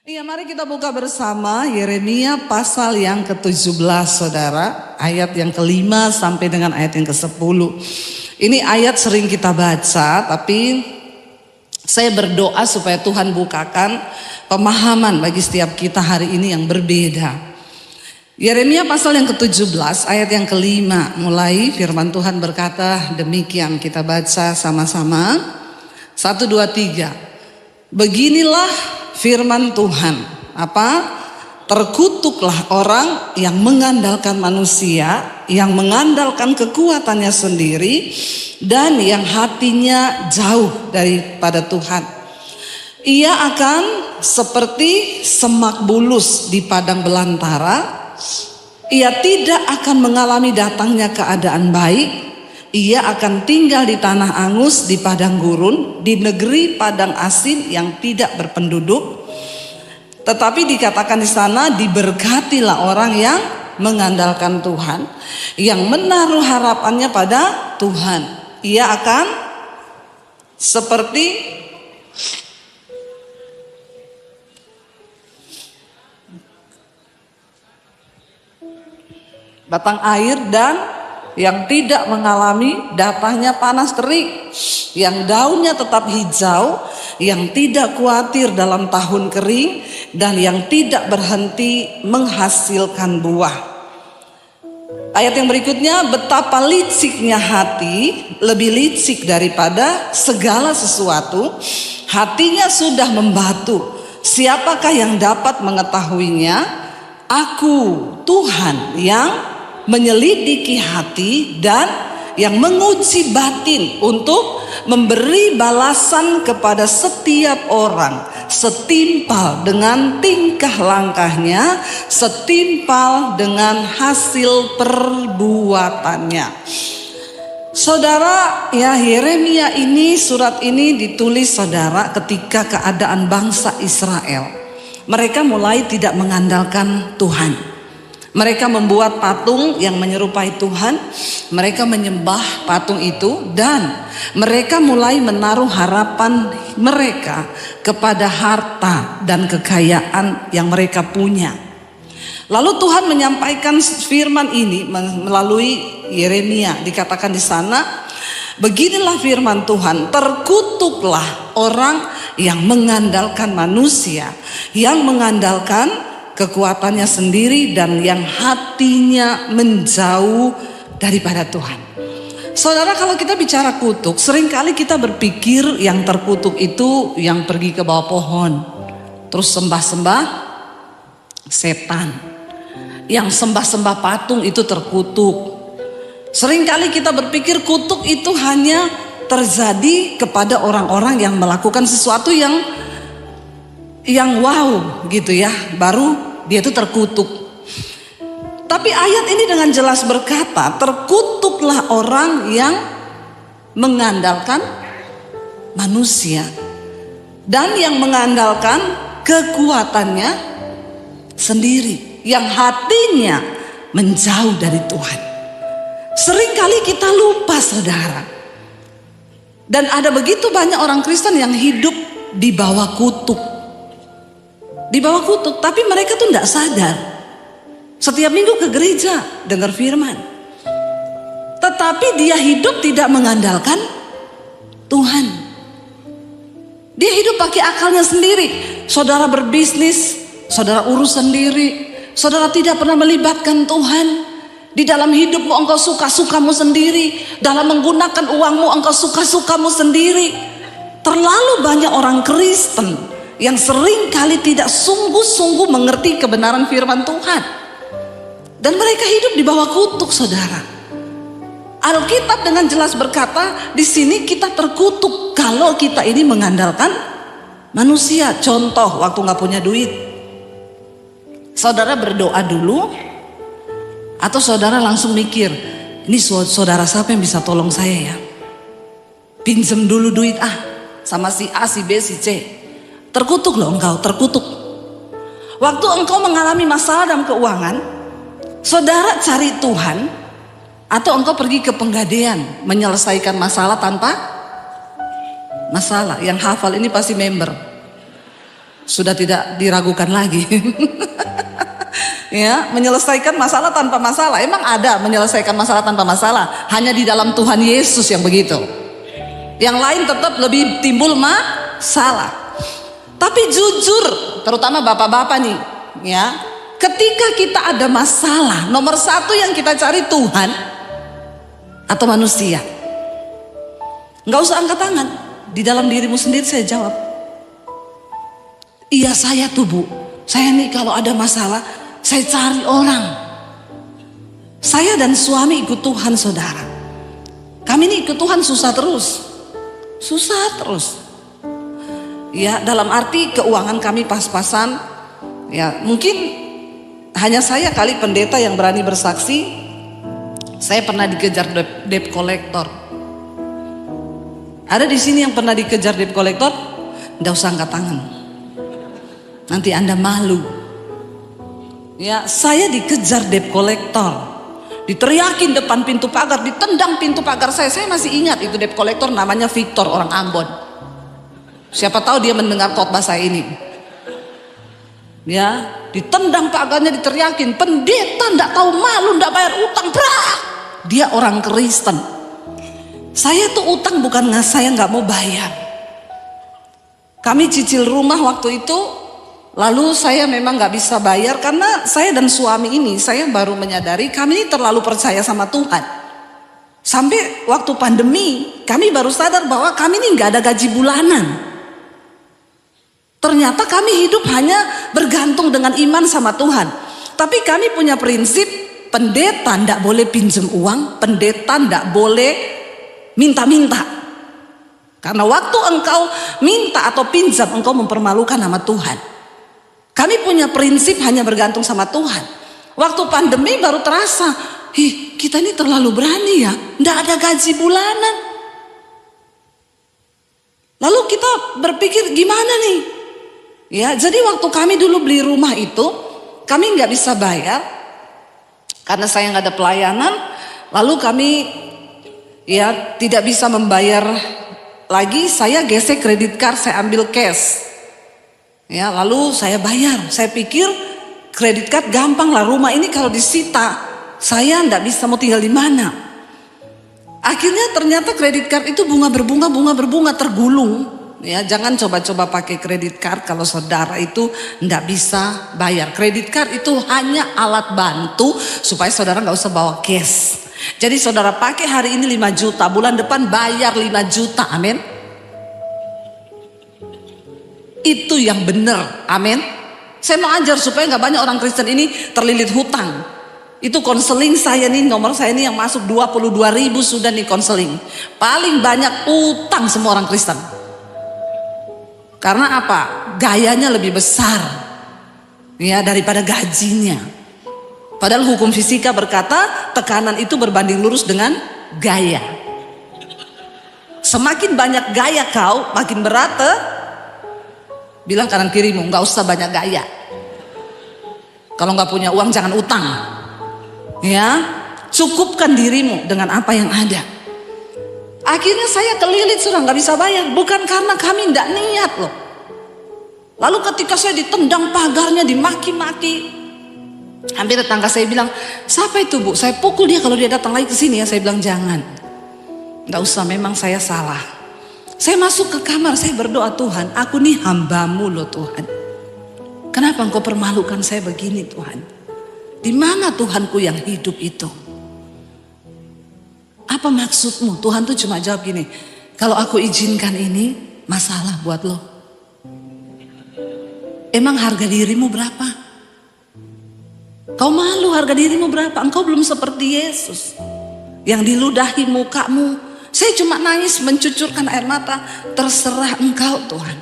Iya, mari kita buka bersama Yeremia pasal yang ke-17, saudara. Ayat yang ke-5 sampai dengan ayat yang ke-10. Ini ayat sering kita baca, tapi saya berdoa supaya Tuhan bukakan pemahaman bagi setiap kita hari ini yang berbeda. Yeremia pasal yang ke-17 ayat yang ke-5 mulai firman Tuhan berkata demikian, kita baca sama-sama. 1, 2, 3. Beginilah firman Tuhan, terkutuklah orang yang mengandalkan manusia, yang mengandalkan kekuatannya sendiri, dan yang hatinya jauh daripada Tuhan. Ia akan seperti semak bulus di padang belantara. Ia tidak akan mengalami datangnya keadaan baik. Ia akan tinggal di tanah angus, di padang gurun, di negeri padang asin yang tidak berpenduduk. Tetapi dikatakan di sana, diberkatilah orang yang mengandalkan Tuhan, yang menaruh harapannya pada Tuhan. Ia akan seperti batang air dan yang tidak mengalami datangnya panas terik, yang daunnya tetap hijau, yang tidak khawatir dalam tahun kering, dan yang tidak berhenti menghasilkan buah. Ayat yang berikutnya, betapa liciknya hati, lebih licik daripada segala sesuatu. Hatinya sudah membatu, siapakah yang dapat mengetahuinya? Aku Tuhan yang menyelidiki hati dan yang menguji batin untuk memberi balasan kepada setiap orang setimpal dengan tingkah langkahnya, setimpal dengan hasil perbuatannya. Saudara, ya, Yeremia ini, surat ini ditulis saudara ketika keadaan bangsa Israel, mereka mulai tidak mengandalkan Tuhan. Mereka membuat patung yang menyerupai Tuhan. Mereka menyembah patung itu, dan mereka mulai menaruh harapan mereka kepada harta dan kekayaan yang mereka punya. Lalu Tuhan menyampaikan firman ini melalui Yeremia. Dikatakan di sana, beginilah firman Tuhan, terkutuklah orang yang mengandalkan manusia, yang mengandalkan kekuatannya sendiri, dan yang hatinya menjauh daripada Tuhan. Saudara, kalau kita bicara kutuk, seringkali kita berpikir yang terkutuk itu yang pergi ke bawah pohon, terus sembah-sembah setan, yang sembah-sembah patung itu terkutuk. Seringkali kita berpikir kutuk itu hanya terjadi kepada orang-orang yang melakukan sesuatu yang wow gitu ya, baru dia itu terkutuk. Tapi ayat ini dengan jelas berkata, terkutuklah orang yang mengandalkan manusia dan yang mengandalkan kekuatannya sendiri, yang hatinya menjauh dari Tuhan. Seringkali kita lupa, saudara. Dan ada begitu banyak orang Kristen yang hidup di bawah kutuk. Di bawah kutuk, tapi mereka tuh tidak sadar. Setiap minggu ke gereja dengar firman, tetapi dia hidup tidak mengandalkan Tuhan. Dia hidup pakai akalnya sendiri. Saudara berbisnis, saudara urus sendiri. Saudara tidak pernah melibatkan Tuhan. Di dalam hidupmu engkau suka-sukamu sendiri. Dalam menggunakan uangmu engkau suka-sukamu sendiri. Terlalu banyak orang Kristen yang sering kali tidak sungguh-sungguh mengerti kebenaran firman Tuhan, dan mereka hidup di bawah kutuk, saudara. Alkitab dengan jelas berkata, di sini kita terkutuk kalau kita ini mengandalkan manusia. Contoh, waktu nggak punya duit, saudara berdoa dulu, atau saudara langsung mikir, ini saudara siapa yang bisa tolong saya ya? Pinjam dulu duit sama si A, si B, si C. Terkutuk loh engkau, terkutuk. Waktu engkau mengalami masalah dalam keuangan, saudara cari Tuhan, atau engkau pergi ke penggadean menyelesaikan masalah tanpa masalah. Yang hafal ini pasti member. sudah tidak diragukan lagi. Ya, menyelesaikan masalah tanpa masalah. Emang ada menyelesaikan masalah tanpa masalah? Hanya di dalam Tuhan Yesus yang begitu. Yang lain tetap lebih timbul masalah. Tapi jujur, terutama bapak-bapak nih, ya, ketika kita ada masalah, nomor satu yang kita cari Tuhan atau manusia? Nggak usah angkat tangan. Di dalam dirimu sendiri saya jawab, iya saya tuh Bu, saya nih kalau ada masalah saya cari orang. Saya dan suami ikut Tuhan saudara. Kami ini ikut Tuhan susah terus. Ya, dalam arti keuangan kami pas-pasan. Ya, mungkin hanya saya kali pendeta yang berani bersaksi. Saya pernah dikejar debt collector. Ada di sini yang pernah dikejar debt collector? Nggak usah angkat tangan. Nanti Anda malu. Ya, saya dikejar debt collector. Diteriakin depan pintu pagar, ditendang pintu pagar saya. Saya masih ingat itu debt collector namanya Victor, orang Ambon. Siapa tahu dia mendengar khotbah saya ini. Ya, ditendang pagarnya, diteriakin, pendeta ndak tahu malu, ndak bayar utang, brak. Dia orang Kristen. Saya tuh utang bukan saya nggak mau bayar. Kami cicil rumah waktu itu, lalu saya memang nggak bisa bayar karena saya dan suami ini, saya baru menyadari kami ini terlalu percaya sama Tuhan. Sampai waktu pandemi, kami baru sadar bahwa kami ini nggak ada gaji bulanan. Ternyata kami hidup hanya bergantung dengan iman sama Tuhan. Tapi kami punya prinsip, pendeta ndak boleh pinjam uang, pendeta ndak boleh minta-minta. Karena waktu engkau minta atau pinjam, engkau mempermalukan nama Tuhan. Kami punya prinsip hanya bergantung sama Tuhan. Waktu pandemi baru terasa, kita ini terlalu berani ya, ndak ada gaji bulanan. Lalu kita berpikir gimana nih? Ya, jadi waktu kami dulu beli rumah itu, kami nggak bisa bayar karena saya nggak ada pelayanan. Lalu kami ya tidak bisa membayar lagi, saya gesek kredit card, saya ambil cash. Ya, lalu saya bayar. Saya pikir kredit card gampang lah, rumah ini kalau disita saya ndak bisa mau tinggal di mana. Akhirnya ternyata kredit card itu bunga berbunga tergulung. Ya, jangan coba-coba pakai kredit card kalau saudara itu ndak bisa bayar. Kredit card itu hanya alat bantu supaya saudara nggak usah bawa cash. Jadi saudara pakai hari ini 5 juta, bulan depan bayar 5 juta, amin. Itu yang benar, amin. Saya mau ajar supaya nggak banyak orang Kristen ini terlilit hutang. Itu konseling saya nih, nomor saya ini yang masuk 22.000 sudah nih konseling. Paling banyak utang semua orang Kristen. Karena apa? Gayanya lebih besar ya daripada gajinya. Padahal hukum fisika berkata tekanan itu berbanding lurus dengan gaya. Semakin banyak gaya kau, makin berat. Bilang kanan kirimu, nggak usah banyak gaya. Kalau nggak punya uang jangan utang. Ya, cukupkan dirimu dengan apa yang ada. Akhirnya saya kelilit sudah nggak bisa bayar, bukan karena kami nggak niat loh. Lalu ketika saya ditendang pagarnya, dimaki-maki, hampir tetangga saya bilang, siapa itu Bu? Saya pukul dia kalau dia datang lagi ke sini ya. Saya bilang jangan, nggak usah, memang saya salah. Saya masuk ke kamar, saya berdoa, Tuhan, aku nih hambamu loh Tuhan. Kenapa engkau permalukan saya begini Tuhan? Di mana Tuhanku yang hidup itu? Apa maksudmu? Tuhan tuh cuma jawab gini, kalau aku izinkan ini masalah buat lo. Emang harga dirimu berapa? Kau malu harga dirimu berapa? Engkau belum seperti Yesus yang diludahi mukamu. Saya cuma nangis mencucurkan air mata. Terserah engkau Tuhan.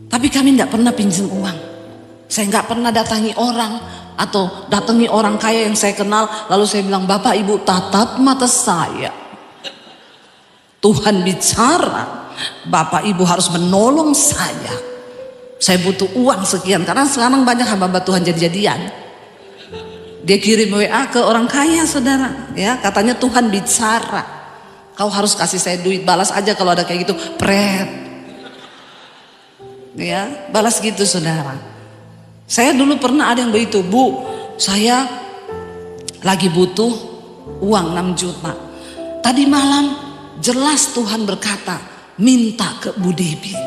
Tapi kami tidak pernah pinjam uang. Saya nggak pernah datangi orang atau datangi orang kaya yang saya kenal. Lalu saya bilang, Bapak Ibu tatap mata saya. Tuhan bicara. Bapak Ibu harus menolong saya. Saya butuh uang sekian, karena sekarang banyak hamba Tuhan jadi-jadian. Dia kirim WA ke orang kaya saudara, ya katanya Tuhan bicara, kau harus kasih saya duit, balas aja kalau ada kayak gitu, pret. Ya, balas gitu saudara. Saya dulu pernah ada yang begitu, Bu, saya lagi butuh uang 6 juta. Tadi malam jelas Tuhan berkata, minta ke Bu Debbie.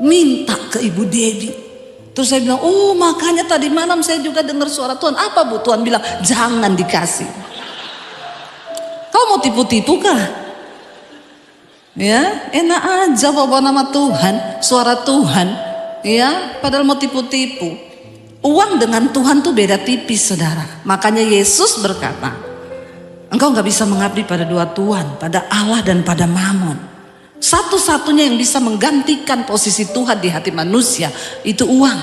Minta ke Ibu Debbie. Terus saya bilang, oh makanya tadi malam saya juga dengar suara Tuhan. Apa Bu? Tuhan bilang, jangan dikasih. Kau mau tipu-tipu kah? Ya, enak aja bawa nama Tuhan, suara Tuhan. Ya, padahal mau tipu-tipu. Uang dengan Tuhan tuh beda tipis saudara. Makanya Yesus berkata, engkau gak bisa mengabdi pada dua Tuhan, pada Allah dan pada Mammon. Satu-satunya yang bisa menggantikan posisi Tuhan di hati manusia itu uang.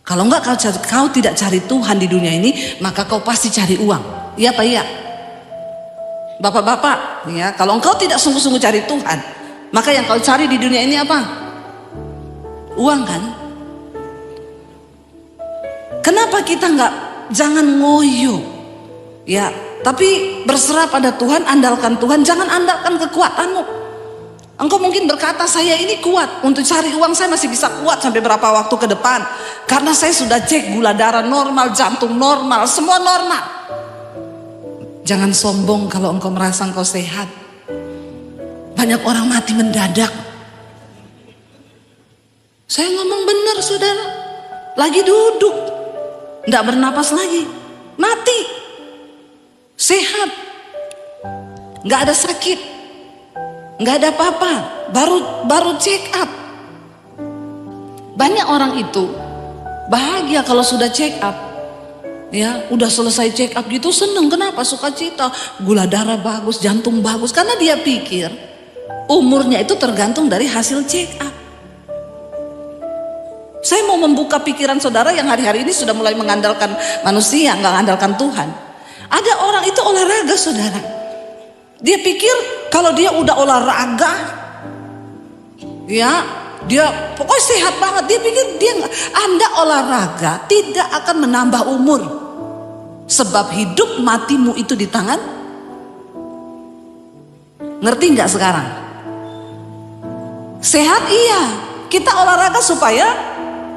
Kalau enggak kau tidak cari Tuhan di dunia ini, maka kau pasti cari uang. Iya apa iya? Bapak-bapak, ya, kalau engkau tidak sungguh-sungguh cari Tuhan, maka yang kau cari di dunia ini apa? Uang kan? Kenapa kita jangan ngoyo, ya? Tapi berserah pada Tuhan, andalkan Tuhan, jangan andalkan kekuatanmu. Engkau mungkin berkata, saya ini kuat untuk cari uang, saya masih bisa kuat sampai berapa waktu ke depan, karena saya sudah cek gula darah normal, jantung normal, semua normal. Jangan sombong kalau engkau merasa engkau sehat. Banyak orang mati mendadak. Saya ngomong benar saudara, lagi duduk, nggak bernapas lagi, mati, sehat, nggak ada sakit, nggak ada apa-apa, baru check up. Banyak orang itu bahagia kalau sudah check up, ya, udah selesai check up gitu seneng. Kenapa? Sukacita, gula darah bagus, jantung bagus, karena dia pikir umurnya itu tergantung dari hasil check up. Saya mau membuka pikiran saudara yang hari-hari ini sudah mulai mengandalkan manusia, nggak mengandalkan Tuhan. Ada orang itu olahraga saudara. Dia pikir kalau dia udah olahraga, ya, dia pokoknya sehat banget. Dia pikir Anda olahraga tidak akan menambah umur. Sebab hidup matimu itu di tangan. Ngerti nggak sekarang? Sehat iya, kita olahraga supaya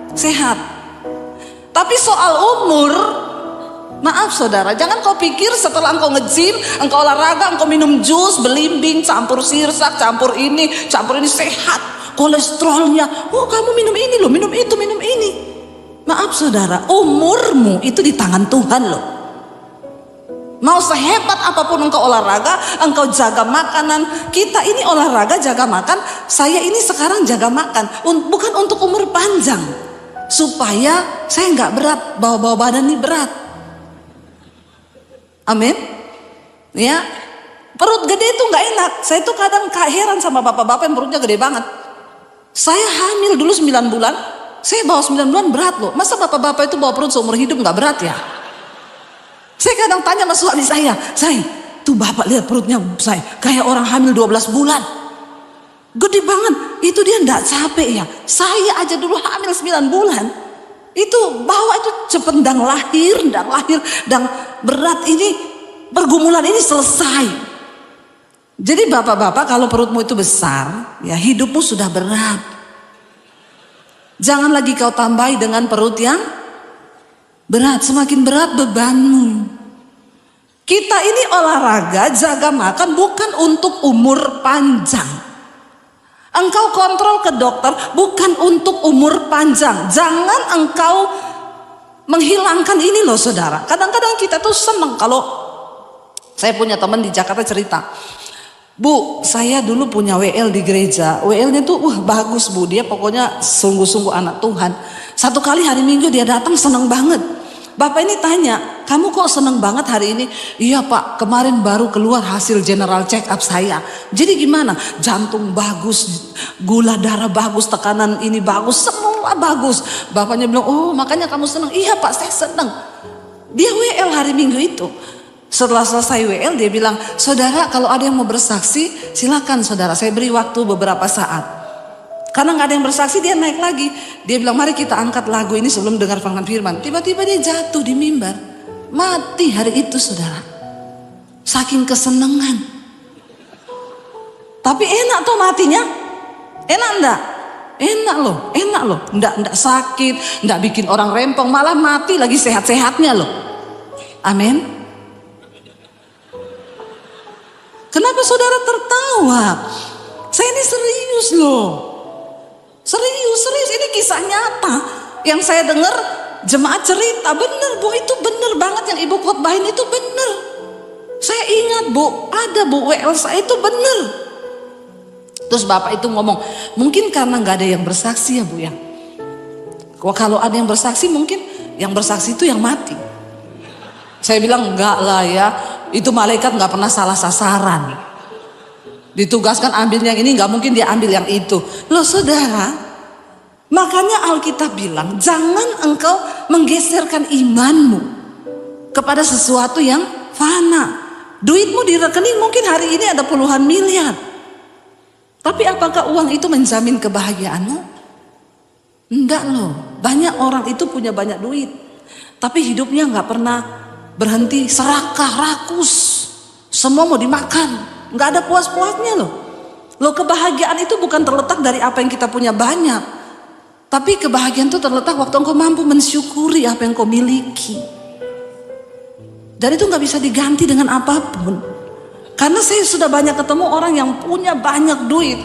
sehat. Tapi soal umur, maaf saudara, jangan kau pikir setelah engkau nge-gym, engkau olahraga, engkau minum jus, belimbing, campur sirsak, campur ini sehat. Kolesterolnya, oh kamu minum ini loh, minum itu, minum ini. Maaf saudara, umurmu itu di tangan Tuhan loh. Mau sehebat apapun engkau olahraga, engkau jaga makanan. Kita ini olahraga jaga makan, saya ini sekarang jaga makan, bukan untuk umur panjang, supaya saya nggak berat, bawa badan ini berat. Amin. Ya, perut gede itu nggak enak. Saya tuh kadang heran sama bapak-bapak yang perutnya gede banget. Saya hamil dulu 9 bulan, saya bawa 9 bulan berat loh. Masa bapak-bapak itu bawa perut seumur hidup nggak berat ya? Saya kadang tanya sama suami saya, tuh bapak lihat perutnya saya kayak orang hamil 12 bulan. Gede banget, itu dia enggak capek ya. Saya aja dulu hamil 9 bulan. Itu bawa itu cepet dan lahir, dan berat ini, pergumulan ini selesai. Jadi bapak-bapak kalau perutmu itu besar, ya hidupmu sudah berat. Jangan lagi kau tambahi dengan perut yang berat, semakin berat bebanmu. Kita ini olahraga, jaga makan bukan untuk umur panjang. Engkau kontrol ke dokter bukan untuk umur panjang. Jangan engkau menghilangkan ini loh saudara. Kadang-kadang kita tuh seneng kalau saya punya teman di Jakarta cerita, Bu, saya dulu punya WL di gereja. WL-nya tuh bagus Bu, dia pokoknya sungguh-sungguh anak Tuhan. Satu kali hari Minggu dia datang seneng banget. Bapak ini tanya, kamu kok seneng banget hari ini? Iya Pak, kemarin baru keluar hasil general check up saya. Jadi gimana? Jantung bagus, gula darah bagus, tekanan ini bagus, semua bagus. Bapaknya bilang, oh makanya kamu seneng. Iya Pak, saya seneng. Dia WL hari Minggu itu. Setelah selesai WL dia bilang, saudara kalau ada yang mau bersaksi silakan saudara, saya beri waktu beberapa saat. Karena nggak ada yang bersaksi dia naik lagi. Dia bilang mari kita angkat lagu ini sebelum dengar firman. Tiba-tiba dia jatuh di mimbar, mati hari itu saudara. Saking kesenangan. Tapi enak tuh matinya, Enak enggak? Enak loh. Enggak sakit, enggak bikin orang rempong, malah mati lagi sehat-sehatnya loh. Amin. Kenapa saudara tertawa? Saya ini serius loh. Serius, ini kisah nyata. Yang saya dengar jemaat cerita, bener Bu, itu bener banget yang Ibu khotbahin itu bener. Saya ingat Bu, ada Bu WL saya itu bener. Terus Bapak itu ngomong, mungkin karena nggak ada yang bersaksi ya Bu ya. Kalau ada yang bersaksi, mungkin yang bersaksi itu yang mati. Saya bilang enggak lah ya, itu malaikat nggak pernah salah sasaran. Ditugaskan ambil yang ini, nggak mungkin dia ambil yang itu. Loh saudara, makanya Alkitab bilang jangan engkau menggeserkan imanmu kepada sesuatu yang fana. Duitmu di rekening mungkin hari ini ada puluhan miliar, tapi apakah uang itu menjamin kebahagiaanmu? Enggak loh. Banyak orang itu punya banyak duit, tapi hidupnya nggak pernah berhenti, serakah, rakus, semua mau dimakan, nggak ada puas-puasnya loh. Loh, kebahagiaan itu bukan terletak dari apa yang kita punya banyak, tapi kebahagiaan itu terletak waktu engkau mampu mensyukuri apa yang kau miliki. Dan itu nggak bisa diganti dengan apapun. Karena saya sudah banyak ketemu orang yang punya banyak duit,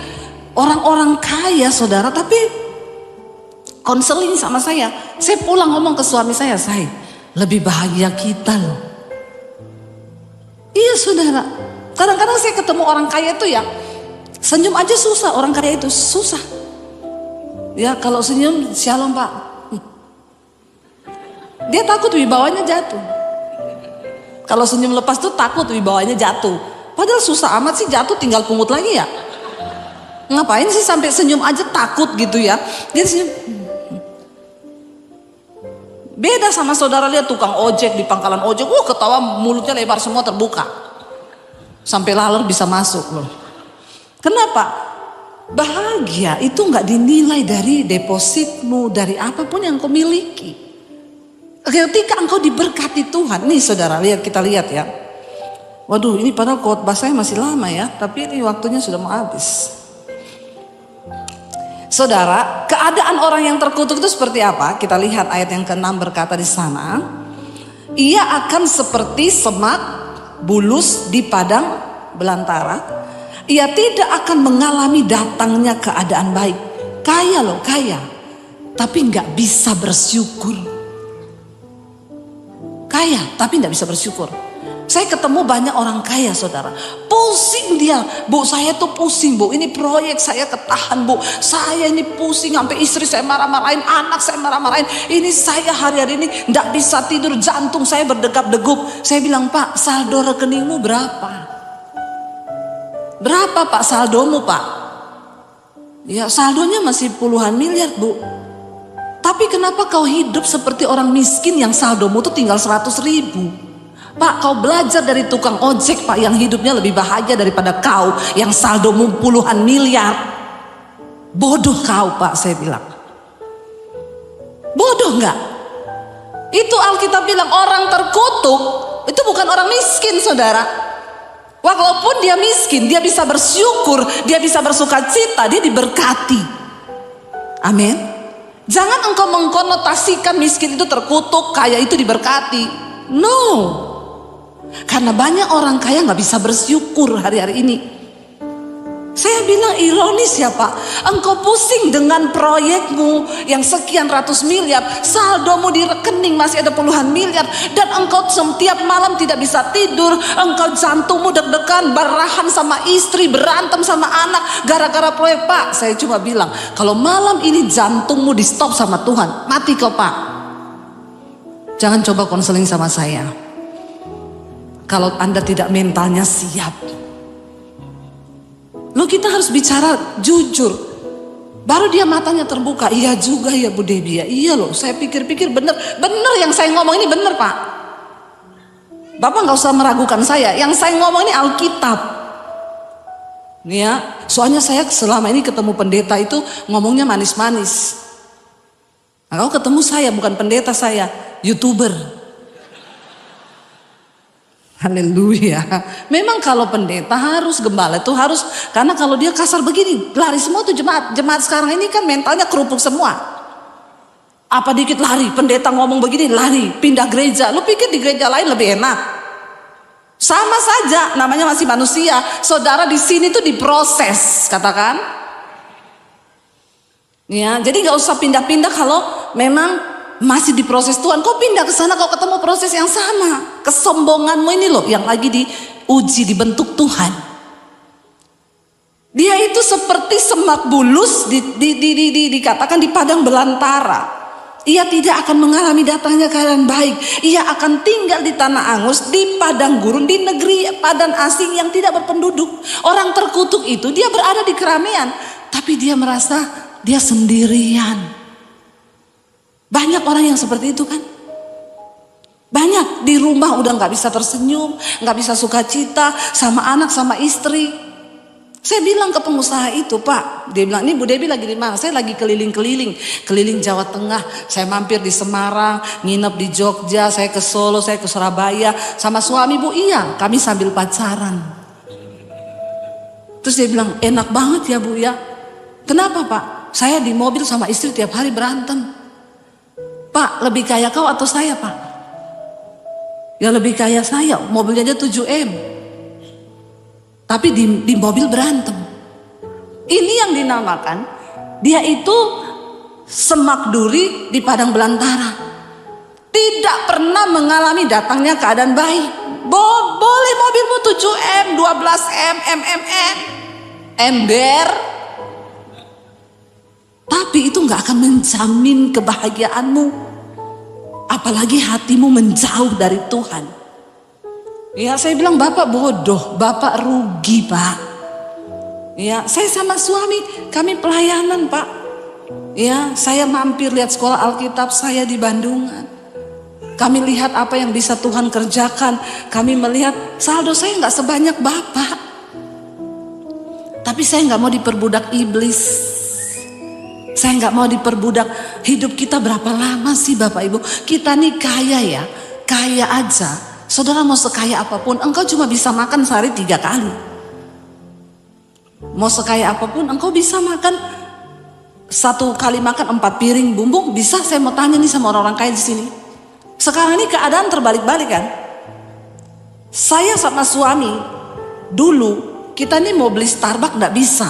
orang-orang kaya saudara, tapi konseling sama saya pulang ngomong ke suami saya lebih bahagia kita loh. Iya saudara, kadang-kadang saya ketemu orang kaya itu ya, senyum aja susah, orang kaya itu susah. Ya kalau senyum, shalom Pak, dia takut wibawanya jatuh. Kalau senyum lepas tuh takut wibawanya jatuh. Padahal susah amat sih jatuh, tinggal pungut lagi ya. Ngapain sih sampai senyum aja takut gitu ya. Dia senyum. Beda sama saudara lihat tukang ojek di pangkalan ojek, ketawa mulutnya lebar semua terbuka. Sampai laler bisa masuk loh. Kenapa? Bahagia itu nggak dinilai dari depositmu, dari apapun yang kau miliki. Ketika engkau diberkati Tuhan, nih saudara kita lihat ya. Waduh, ini padahal khotbah saya masih lama ya, tapi ini waktunya sudah mau habis. Saudara, keadaan orang yang terkutuk itu seperti apa? Kita lihat ayat yang ke-6 berkata di sana, ia akan seperti semak bulus di padang belantara. Ia tidak akan mengalami datangnya keadaan baik. Kaya loh, kaya, tapi nggak bisa bersyukur. Kaya tapi tidak bisa bersyukur. Saya ketemu banyak orang kaya saudara, pusing dia, Bu saya tuh pusing Bu, ini proyek saya ketahan Bu, saya ini pusing, sampai istri saya marah-marahin, anak saya marah-marahin, ini saya hari-hari ini tidak bisa tidur, jantung saya berdegap-degup. Saya bilang, Pak, saldo rekeningmu berapa? Berapa Pak saldomu Pak? Ya saldonya masih puluhan miliar Bu. Tapi kenapa kau hidup seperti orang miskin yang saldomu tuh tinggal 100.000? Pak, kau belajar dari tukang ojek Pak yang hidupnya lebih bahagia daripada kau yang saldomu puluhan miliar. Bodoh kau Pak, saya bilang. Bodoh nggak? Itu Alkitab bilang orang terkutuk itu bukan orang miskin saudara. Walaupun dia miskin, dia bisa bersyukur, dia bisa bersuka cita, dia diberkati. Amin. Jangan engkau mengkonotasikan miskin itu terkutuk, kaya itu diberkati. No. Karena banyak orang kaya gak bisa bersyukur hari-hari ini. Saya bilang ironis ya Pak, engkau pusing dengan proyekmu yang sekian ratus miliar, saldomu di rekening masih ada puluhan miliar, dan engkau setiap malam tidak bisa tidur, engkau jantungmu deg-degan, barahan sama istri, berantem sama anak gara-gara proyek. Pak, saya cuma bilang kalau malam ini jantungmu di stop sama Tuhan, mati kau Pak. Jangan coba konseling sama saya kalau Anda tidak mentalnya siap. Lo kita harus bicara jujur. Baru dia matanya terbuka. Iya juga ya Bu Debbie ya. Iya loh, saya pikir-pikir bener yang saya ngomong ini bener Pak. Bapak gak usah meragukan saya. Yang saya ngomong ini Alkitab. Nih ya, soalnya saya selama ini ketemu pendeta itu ngomongnya manis-manis. Nah, kau ketemu saya bukan pendeta, saya YouTuber. Haleluya. Memang kalau pendeta harus, gembala itu harus, karena kalau dia kasar begini, lari semua tuh jemaat. Jemaat sekarang ini kan mentalnya kerupuk semua. Apa dikit lari, pendeta ngomong begini lari, pindah gereja. Lu pikir di gereja lain lebih enak? Sama saja, namanya masih manusia. Saudara di sini tuh diproses, katakan. Ya, jadi nggak usah pindah-pindah kalau memang masih diproses Tuhan. Kau pindah ke sana, kau ketemu proses yang sama. Kesombonganmu ini loh yang lagi diuji, dibentuk Tuhan. Dia itu seperti semak bulus dikatakan di padang belantara. Ia tidak akan mengalami datangnya keadaan baik. Ia akan tinggal di tanah angus, di padang gurun, di negeri padan asing yang tidak berpenduduk. Orang terkutuk itu dia berada di keramaian, tapi dia merasa dia sendirian. Banyak orang yang seperti itu kan. Banyak di rumah udah gak bisa tersenyum, gak bisa sukacita sama anak, sama istri. Saya bilang ke pengusaha itu, Pak, dia bilang, ini Bu Debi lagi di mana? Saya lagi keliling Jawa Tengah. Saya mampir di Semarang, nginep di Jogja, saya ke Solo, saya ke Surabaya. Sama suami Bu, iya, kami sambil pacaran. Terus dia bilang, enak banget ya Bu ya. Kenapa Pak? Saya di mobil sama istri tiap hari berantem. Pak, lebih kaya kau atau saya Pak? Ya lebih kaya saya, mobilnya aja 7M. Tapi di mobil berantem. Ini yang dinamakan, dia itu semak duri di padang belantara. Tidak pernah mengalami datangnya keadaan baik. Boleh mobilmu 7M, 12M, MMM, ember. Tapi itu gak akan menjamin kebahagiaanmu. Apalagi hatimu menjauh dari Tuhan. Ya saya bilang, Bapak bodoh, Bapak rugi Pak. Ya saya sama suami, kami pelayanan Pak. Ya saya mampir lihat sekolah Alkitab saya di Bandungan. Kami lihat apa yang bisa Tuhan kerjakan. Kami melihat saldo saya gak sebanyak Bapak. Tapi saya gak mau diperbudak iblis. Saya nggak mau diperbudak. Hidup kita berapa lama sih Bapak Ibu? Kita nih kaya ya, kaya aja. Saudara mau sekaya apapun, engkau cuma bisa makan sehari 3 kali. Mau sekaya apapun, engkau bisa makan 1 kali makan 4 piring bumbu. Bisa? Saya mau tanya nih sama orang-orang kaya di sini. Sekarang ini keadaan terbalik-balik kan? Saya sama suami dulu kita nih mau beli Starbucks nggak bisa,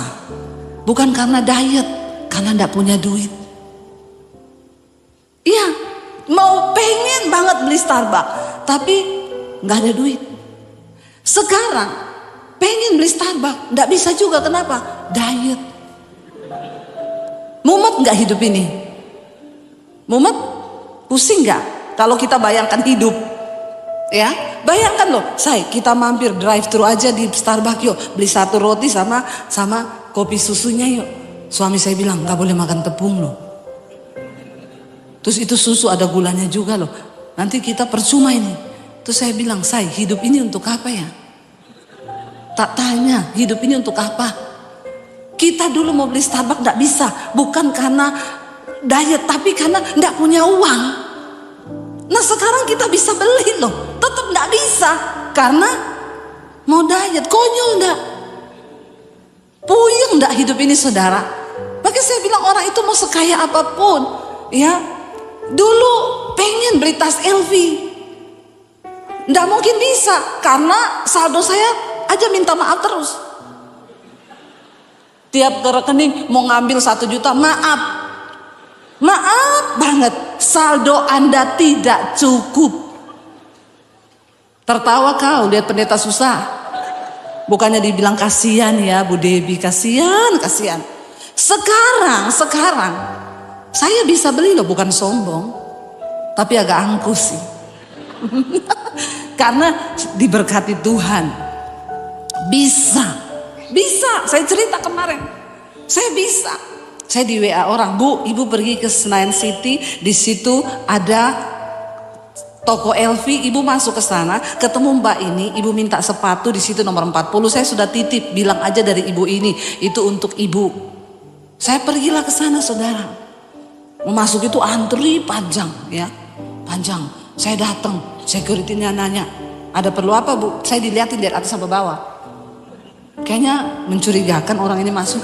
bukan karena diet. Karena enggak punya duit. Iya, mau pengen banget beli Starbucks, tapi enggak ada duit. Sekarang pengen beli Starbucks, enggak bisa juga. Kenapa? Diet. Mumet enggak hidup ini? Mumet? Pusing enggak? Kalau kita bayangkan hidup, ya, bayangkan loh, kita mampir drive thru aja di Starbucks yuk, beli 1 roti sama kopi susunya yuk. Suami saya bilang gak boleh makan tepung loh. Terus itu susu ada gulanya juga loh. Nanti kita percuma ini. Terus saya bilang, hidup ini untuk apa ya? Tak tanya, hidup ini untuk apa? Kita dulu mau beli Starbucks gak bisa. Bukan karena diet, tapi karena gak punya uang. Nah sekarang kita bisa beli loh. Tetap gak bisa. Karena mau diet, konyol gak? Puyeng gak hidup ini saudara? Makanya saya bilang orang itu mau sekaya apapun, ya. Dulu pengen beli tas LV, nggak mungkin bisa karena saldo saya aja minta maaf terus. Tiap ke rekening mau ngambil 1 juta, maaf banget, saldo Anda tidak cukup. Tertawa kau lihat pendeta susah. Bukannya dibilang kasihan ya Bu Debi, kasihan. Sekarang saya bisa beli loh, bukan sombong, tapi agak angkuh sih. Karena diberkati Tuhan. Bisa. Saya cerita kemarin. Saya bisa. Saya di WA orang, Bu, Ibu pergi ke Senayan City, di situ ada toko LV, Ibu masuk ke sana, ketemu Mbak ini, Ibu minta sepatu di situ nomor 40, saya sudah titip, bilang aja dari Ibu ini, itu untuk Ibu. Saya pergilah ke sana saudara. Mau masuk itu antri panjang ya. Panjang. Saya datang, security-nya nanya, Ada perlu apa Bu? Saya dilihatin dari atas sampai bawah. Kayaknya mencurigakan orang ini masuk.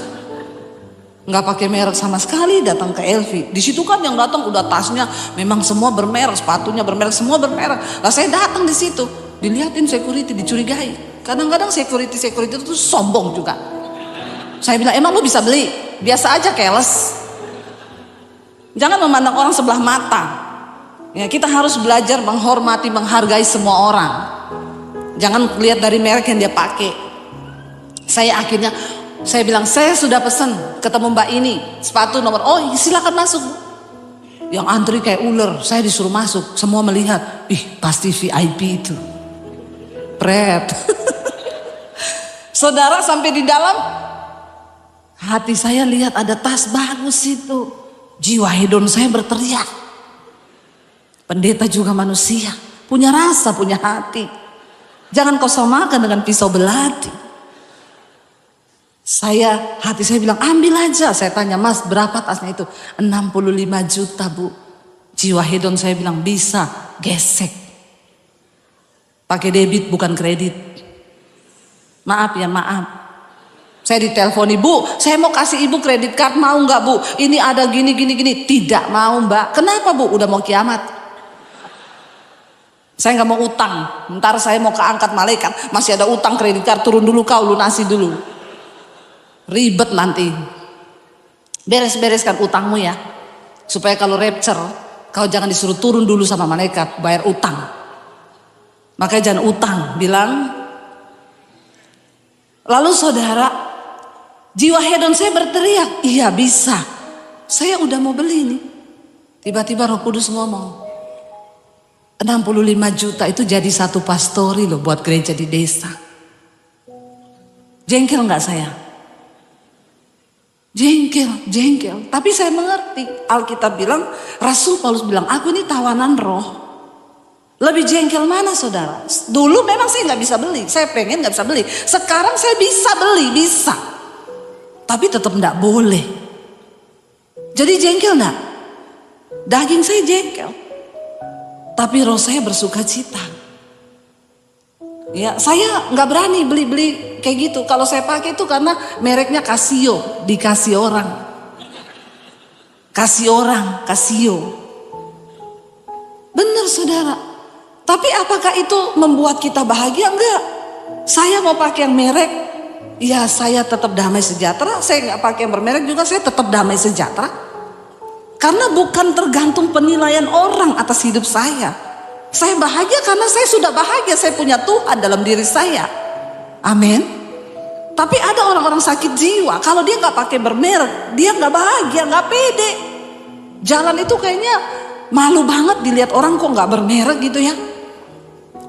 Nggak pakai merek sama sekali, datang ke LV. Di situ kan yang datang udah tasnya memang semua bermerek, sepatunya bermerek, semua bermerek. Lah saya datang di situ, dilihatin security, dicurigai. Kadang-kadang security itu sombong juga. Saya bilang, emang lu bisa beli? Biasa aja, keles. Jangan memandang orang sebelah mata. Ya, kita harus belajar menghormati, menghargai semua orang. Jangan lihat dari merek yang dia pakai. Saya bilang, saya sudah pesan ketemu Mbak ini, sepatu nomor, oh silakan masuk. Yang antri kayak ular, saya disuruh masuk, semua melihat, ih pasti VIP itu. Pret. Saudara sampai di dalam, hati saya lihat ada tas bagus itu. Jiwa hedon saya berteriak. Pendeta juga manusia, punya rasa, punya hati. Jangan kau samakan dengan pisau belati. Hati saya bilang, ambil aja. Saya tanya, Mas berapa tasnya itu? 65 juta Bu. Jiwa hedon saya bilang, bisa, gesek. Pakai debit bukan kredit. Maaf ya, maaf. Saya diteleponi, Bu, saya mau kasih ibu kredit card, mau nggak Bu? Ini ada gini. Tidak mau Mbak. Kenapa Bu? Udah mau kiamat. Saya nggak mau utang. Ntar saya mau keangkat malaikat, masih ada utang kredit card, turun dulu kau, lunasi dulu. Ribet nanti. Beres-bereskan utangmu ya, supaya kalau rapture kau jangan disuruh turun dulu sama malaikat bayar utang. Makanya jangan utang, bilang. Lalu saudara, jiwa hedon saya berteriak, iya bisa, saya udah mau beli nih. Tiba-tiba Roh Kudus ngomong, 65 juta itu jadi satu pastori loh buat gereja di desa. Jengkel nggak saya? Jengkel. Tapi saya mengerti. Alkitab bilang, Rasul Paulus bilang, aku ini tawanan roh. Lebih jengkel mana saudara? Dulu memang saya nggak bisa beli. Saya pengen nggak bisa beli. Sekarang saya bisa beli, bisa. Tapi tetap nggak boleh. Jadi jengkel nggak? Daging saya jengkel. Tapi roh saya bersuka cita. Ya, saya nggak berani beli kayak gitu. Kalau saya pakai itu karena mereknya Casio, dikasih orang. Casio. Benar saudara. Tapi apakah itu membuat kita bahagia? Enggak. Saya mau pakai yang merek, ya saya tetap damai sejahtera. Saya nggak pakai yang bermerek juga, saya tetap damai sejahtera. Karena bukan tergantung penilaian orang atas hidup saya. Saya bahagia karena saya sudah bahagia, saya punya Tuhan dalam diri saya. Amin. Tapi ada orang-orang sakit jiwa, kalau dia nggak pakai bermerek, dia nggak bahagia, nggak pede. Jalan itu kayaknya malu banget dilihat orang kok nggak bermerek gitu ya.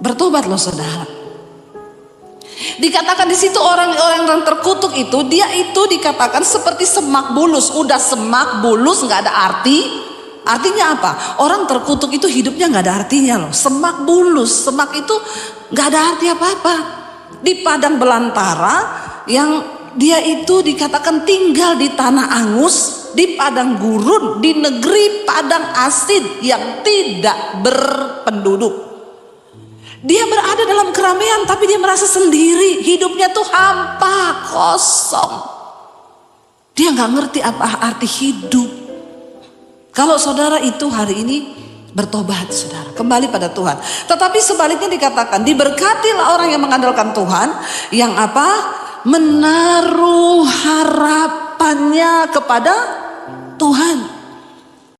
Bertobat loh saudara. Dikatakan di situ orang-orang yang terkutuk itu, dia itu dikatakan seperti semak bulus. Udah semak bulus nggak ada arti. Artinya apa? Orang terkutuk itu hidupnya nggak ada artinya loh. Semak bulus, semak itu nggak ada arti apa-apa. Di padang belantara yang dia itu dikatakan tinggal di tanah angus, di padang gurun, di negeri padang asin yang tidak berpenduduk. Dia berada dalam keramaian tapi dia merasa sendiri. Hidupnya tuh hampa, kosong. Dia nggak ngerti apa arti hidup. Kalau saudara itu hari ini bertobat saudara, kembali pada Tuhan. Tetapi sebaliknya dikatakan, diberkatilah orang yang mengandalkan Tuhan, yang apa? Menaruh harapannya kepada Tuhan.